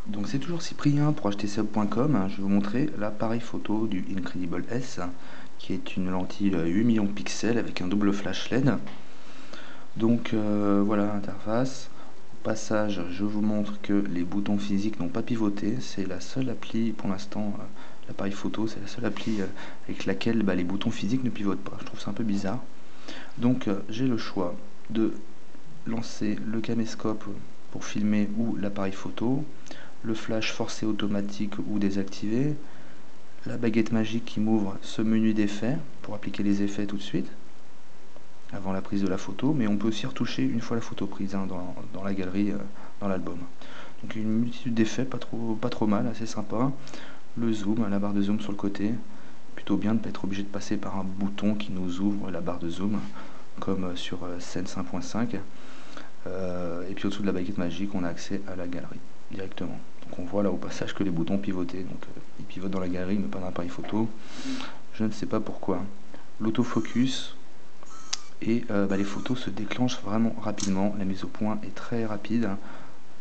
Donc c'est toujours Cyprien pour htcub.com. Je vais vous montrer l'appareil photo du Incredible S, qui est une lentille 8 millions de pixels avec un double flash LED. Donc voilà l'interface. Au passage, je vous montre que les boutons physiques n'ont pas pivoté. C'est la seule appli pour l'instant, l'appareil photo, c'est la seule appli avec laquelle les boutons physiques ne pivotent pas. Je trouve ça un peu bizarre. Donc j'ai le choix de lancer le caméscope pour filmer ou l'appareil photo, le flash forcé automatique ou désactivé, la baguette magique qui m'ouvre ce menu d'effets pour appliquer les effets tout de suite avant la prise de la photo, mais on peut aussi retoucher une fois la photo prise dans la galerie, dans l'album. Donc une multitude d'effets, pas trop mal, assez sympa. Le zoom, la barre de zoom sur le côté, plutôt bien de ne pas être obligé de passer par un bouton qui nous ouvre la barre de zoom, comme sur Sense 1.5. Et puis au-dessous de la baguette magique, on a accès à la galerie directement. Donc on voit là au passage que les boutons pivotaient, donc ils pivotent dans la galerie mais pas dans l'appareil photo. Je ne sais pas pourquoi. L'autofocus et les photos se déclenchent vraiment rapidement. La mise au point est très rapide.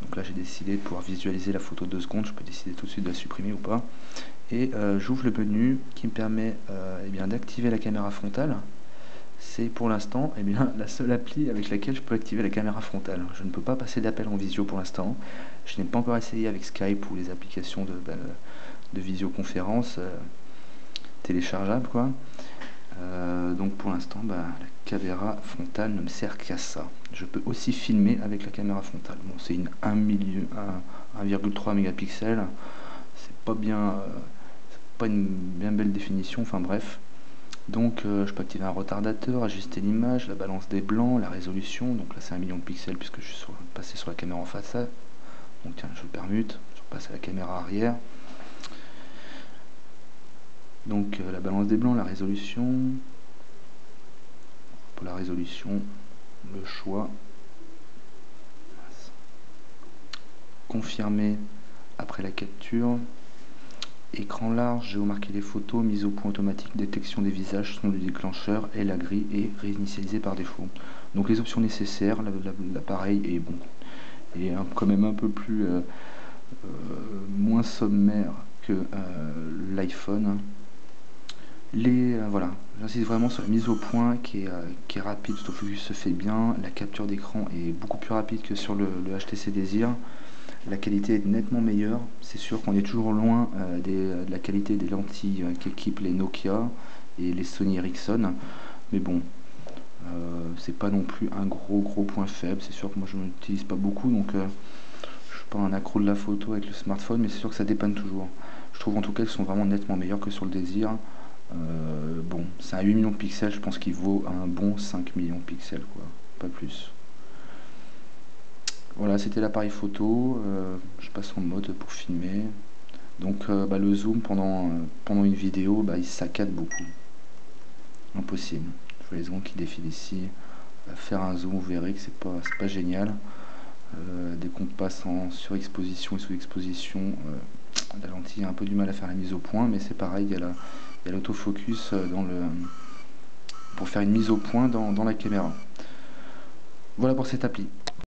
Donc là j'ai décidé de pouvoir visualiser la photo 2 secondes. Je peux décider tout de suite de la supprimer ou pas. Et j'ouvre le menu qui me permet d'activer la caméra frontale. C'est pour l'instant la seule appli avec laquelle je peux activer la caméra frontale. Je ne peux pas passer d'appel en visio pour l'instant. Je n'ai pas encore essayé avec Skype ou les applications de visioconférence téléchargeables, quoi. Donc pour l'instant, la caméra frontale ne me sert qu'à ça. Je peux aussi filmer avec la caméra frontale. Bon, c'est une 1,3 mégapixels. C'est pas une bien belle définition. Enfin bref. Donc je peux activer un retardateur, ajuster l'image, la balance des blancs, la résolution. Donc là c'est 1 million de pixels puisque je suis passé sur la caméra en façade. Donc tiens, je le permute, je repasse à la caméra arrière. Donc la balance des blancs, la résolution. Pour la résolution, le choix. Confirmer après la capture. Écran large, géomarquer les photos, mise au point automatique, détection des visages, son du déclencheur et la grille est réinitialisée par défaut. Donc les options nécessaires, l'appareil est bon, et quand même un peu plus moins sommaire que l'iPhone. Voilà, j'insiste vraiment sur la mise au point qui est rapide, l'autofocus se fait bien, la capture d'écran est beaucoup plus rapide que sur le HTC Desir. La qualité est nettement meilleure. C'est sûr qu'on est toujours loin de la qualité des lentilles qu'équipent les Nokia et les Sony Ericsson. Mais bon, c'est pas non plus un gros point faible. C'est sûr que moi je n'utilise pas beaucoup, donc je suis pas un accro de la photo avec le smartphone, mais c'est sûr que ça dépanne toujours. Je trouve en tout cas qu'ils sont vraiment nettement meilleurs que sur le Desir. Bon, c'est un 8 millions de pixels, je pense qu'il vaut un bon 5 millions de pixels, quoi. Pas plus. Voilà, c'était l'appareil photo. Je passe en mode pour filmer. Donc le zoom pendant une vidéo, il saccade beaucoup. Impossible. Je vois les secondes qui défilent ici. Faire un zoom, vous verrez que c'est pas génial. Dès qu'on passe en surexposition et sous-exposition, la lentille a un peu du mal à faire la mise au point, mais c'est pareil, il y a l'autofocus pour faire une mise au point dans la caméra. Voilà pour cette appli.